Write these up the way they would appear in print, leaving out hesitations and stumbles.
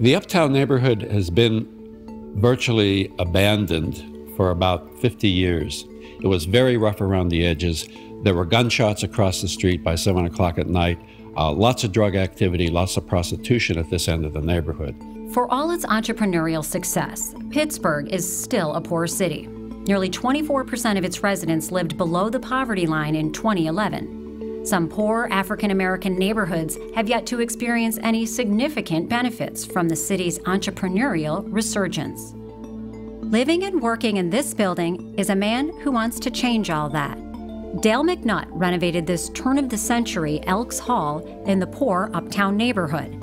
The Uptown neighborhood has been virtually abandoned for about 50 years. It was very rough around the edges. There were gunshots across the street by 7 o'clock at night, lots of drug activity, lots of prostitution at this end of the neighborhood. For all its entrepreneurial success, Pittsburgh is still a poor city. Nearly 24% of its residents lived below the poverty line in 2011. Some poor African-American neighborhoods have yet to experience any significant benefits from the city's entrepreneurial resurgence. Living and working in this building is a man who wants to change all that. Dale McNutt renovated this turn-of-the-century Elks Hall in the poor Uptown neighborhood.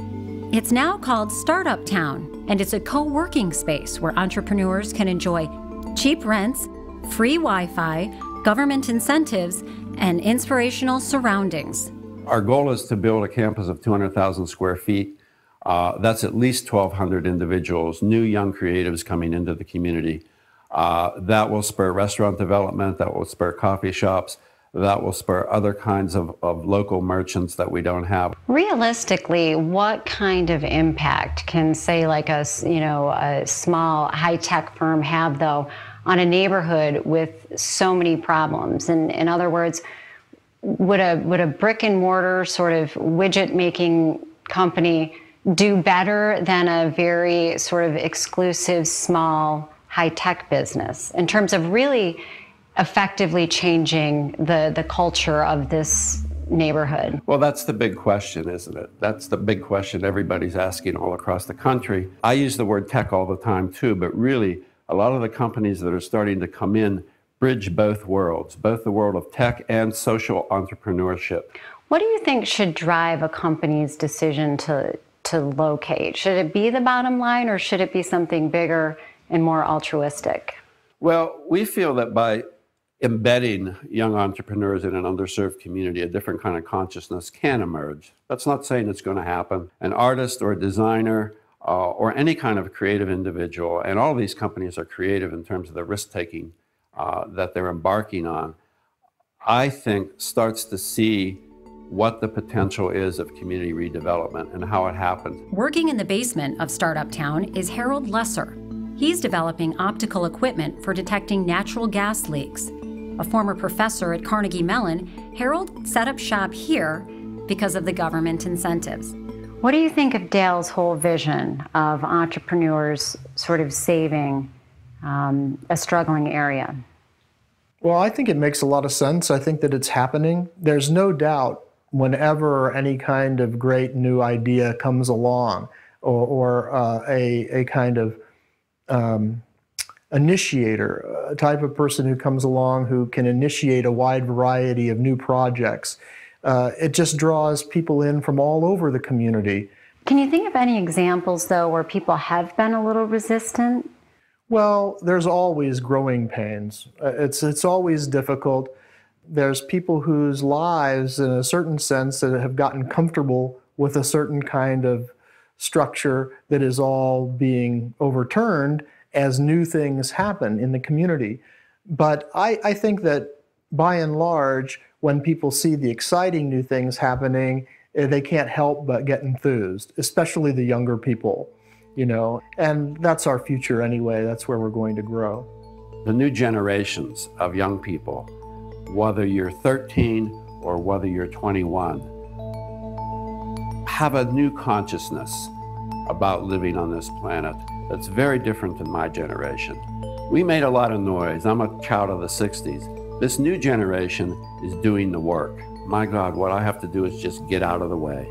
It's now called Startup Town, and it's a co-working space where entrepreneurs can enjoy cheap rents, free Wi-Fi, government incentives, and inspirational surroundings. Our goal is to build a campus of 200,000 square feet. That's at least 1,200 individuals, new young creatives coming into the community. That will spur restaurant development, that will spur coffee shops, that will spur other kinds of local merchants that we don't have. Realistically, what kind of impact can, say, like a small high-tech firm have, though, on a neighborhood with so many problems? And in other words, would a brick and mortar sort of widget making company do better than a very sort of exclusive small high-tech business in terms of really effectively changing the culture of this neighborhood? Well, that's the big question, isn't it? That's the big question everybody's asking all across the country. I use the word tech all the time too, but really a lot of the companies that are starting to come in bridge both worlds, both the world of tech and social entrepreneurship. What do you think should drive a company's decision to locate? Should it be the bottom line, or should it be something bigger and more altruistic? Well, we feel that by embedding young entrepreneurs in an underserved community, a different kind of consciousness can emerge. That's not saying it's going to happen. An artist or a designer or any kind of creative individual, and all these companies are creative in terms of the risk-taking that they're embarking on, I think starts to see what the potential is of community redevelopment and how it happens. Working in the basement of Startup Town is Harold Lesser. He's developing optical equipment for detecting natural gas leaks. A former professor at Carnegie Mellon, Harold set up shop here because of the government incentives. What do you think of Dale's whole vision of entrepreneurs sort of saving a struggling area? Well, I think it makes a lot of sense. I think that it's happening. There's no doubt whenever any kind of great new idea comes along, or a kind of initiator, a type of person who comes along who can initiate a wide variety of new projects, it just draws people in from all over the community. Can you think of any examples, though, where people have been a little resistant? Well, there's always growing pains. It's always difficult. There's people whose lives, in a certain sense, that have gotten comfortable with a certain kind of structure that is all being overturned as new things happen in the community. But I think that, by and large, when people see the exciting new things happening, they can't help but get enthused, especially the younger people, and that's our future anyway. That's where we're going to grow. The new generations of young people, whether you're 13 or whether you're 21, have a new consciousness about living on this planet that's very different than my generation. We made a lot of noise. I'm a child of the 60s. This new generation is doing the work. My God, what I have to do is just get out of the way.